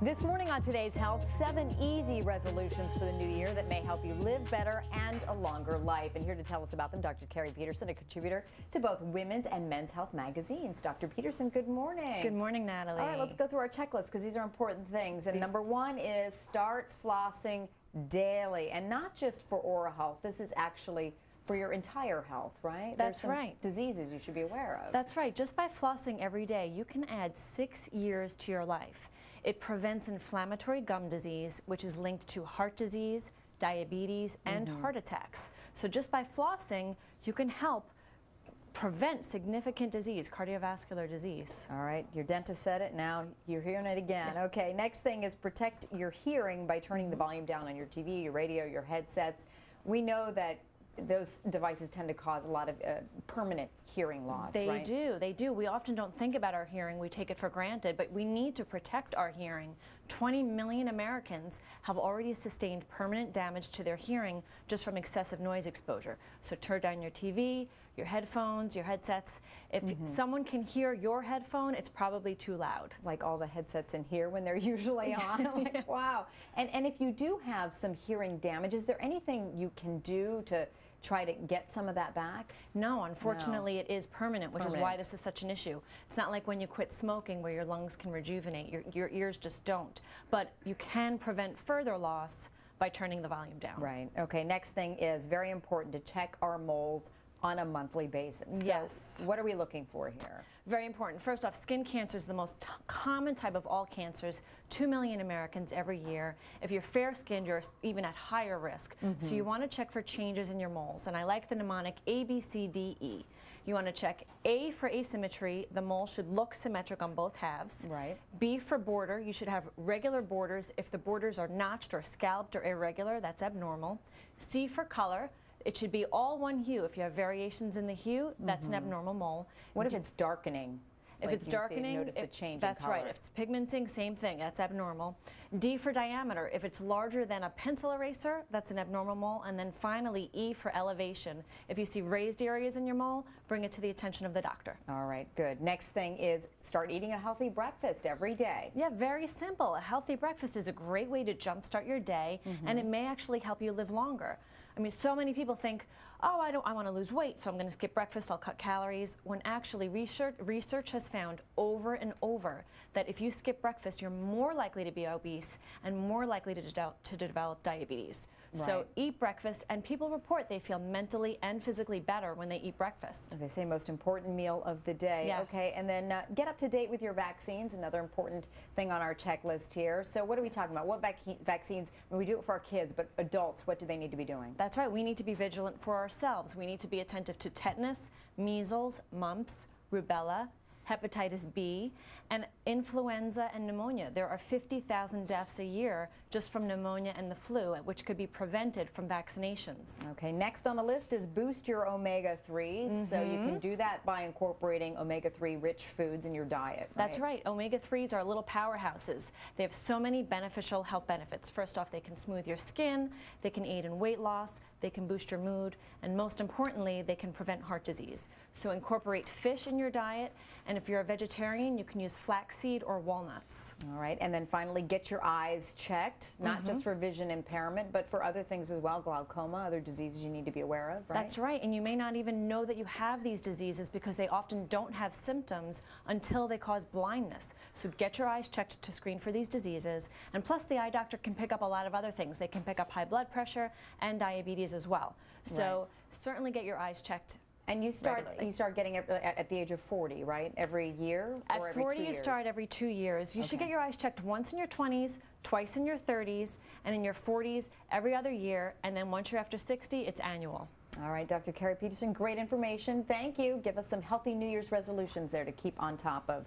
This morning on Today's Health, 7 easy resolutions for the new year that may help you live better and a longer life. And here to tell us about them, Dr. Keri Peterson, a contributor to both Women's and Men's Health magazines. Dr. Peterson, good morning. Good morning, Natalie. All right, let's go through our checklist because these are important things. And number one is start flossing daily, and not just for oral health. This is actually for your entire health, right? That's right. Diseases you should be aware of. That's right. Just by flossing every day, you can add 6 years to your life. It prevents inflammatory gum disease, which is linked to heart disease, diabetes, and heart attacks. So just by flossing, you can help prevent significant disease, cardiovascular disease. All right, your dentist said it, now you're hearing it again. Yeah. Okay, next thing is protect your hearing by turning the volume down on your TV, your radio, your headsets. We know that those devices tend to cause a lot of permanent hearing loss, right? They do. We often don't think about our hearing. We take it for granted, but we need to protect our hearing. 20 million Americans have already sustained permanent damage to their hearing just from excessive noise exposure. So turn down your TV, your headphones, your headsets. If someone can hear your headphone, it's probably too loud. Like all the headsets in here when they're usually on. Like, wow. And if you do have some hearing damage, is there anything you can do to try to get some of that back? No, unfortunately it is permanent, which is why this is such an issue. It's not like when you quit smoking where your lungs can rejuvenate, your ears just don't. But you can prevent further loss by turning the volume down. Right. Okay, next thing is very important to check our moles on a monthly basis. Yes. So what are we looking for here? Very important. First off, skin cancer is the most common type of all cancers. 2 million Americans every year. If you're fair-skinned, you're even at higher risk. So you want to check for changes in your moles. And I like the mnemonic A, B, C, D, E. You want to check A for asymmetry. The mole should look symmetric on both halves. Right. B for border. You should have regular borders. If the borders are notched or scalloped or irregular, that's abnormal. C for color. It should be all one hue. If you have variations in the hue, that's an abnormal mole. What if it's darkening? If it's darkening, notice the change that's in color. right. If it's pigmenting, same thing. That's abnormal. D for diameter. If it's larger than a pencil eraser, that's an abnormal mole. And then finally, E for elevation. If you see raised areas in your mole, bring it to the attention of the doctor. All right, good. Next thing is start eating a healthy breakfast every day. Yeah, very simple. A healthy breakfast is a great way to jumpstart your day, and it may actually help you live longer. I mean, so many people think, oh, I want to lose weight, so I'm going to skip breakfast, I'll cut calories, when actually research has found over and over that if you skip breakfast, you're more likely to be obese and more likely to develop diabetes. Right. So eat breakfast, and people report they feel mentally and physically better when they eat breakfast. As they say, most important meal of the day. Yes. Okay, and then get up to date with your vaccines, another important thing on our checklist here. So what are we talking about? What vaccines? We do it for our kids, but adults, what do they need to be doing? That's right. We need to be vigilant for ourselves. We need to be attentive to tetanus, measles, mumps, rubella, hepatitis B, and influenza and pneumonia. There are 50,000 deaths a year just from pneumonia and the flu, which could be prevented from vaccinations. Okay, next on the list is boost your omega-3s. So you can do that by incorporating omega-3 rich foods in your diet. Right? That's right. Omega-3s are little powerhouses. They have so many beneficial health benefits. First off, they can smooth your skin, they can aid in weight loss, they can boost your mood, and most importantly, they can prevent heart disease. So incorporate fish in your diet, and if you're a vegetarian, you can use flaxseed or walnuts. All right, and then finally get your eyes checked, not just for vision impairment, but for other things as well, glaucoma, other diseases you need to be aware of, right? That's right, and you may not even know that you have these diseases because they often don't have symptoms until they cause blindness. So get your eyes checked to screen for these diseases, and plus the eye doctor can pick up a lot of other things. They can pick up high blood pressure and diabetes as well. So certainly get your eyes checked. And you start getting it at the age of 40, right? Every year? Or At 40, every 2 you years? start every 2 years. You should get your eyes checked once in your 20s, twice in your 30s, and in your 40s every other year. And then once you're after 60, it's annual. All right, Dr. Keri Peterson, great information. Thank you. Give us some healthy New Year's resolutions there to keep on top of.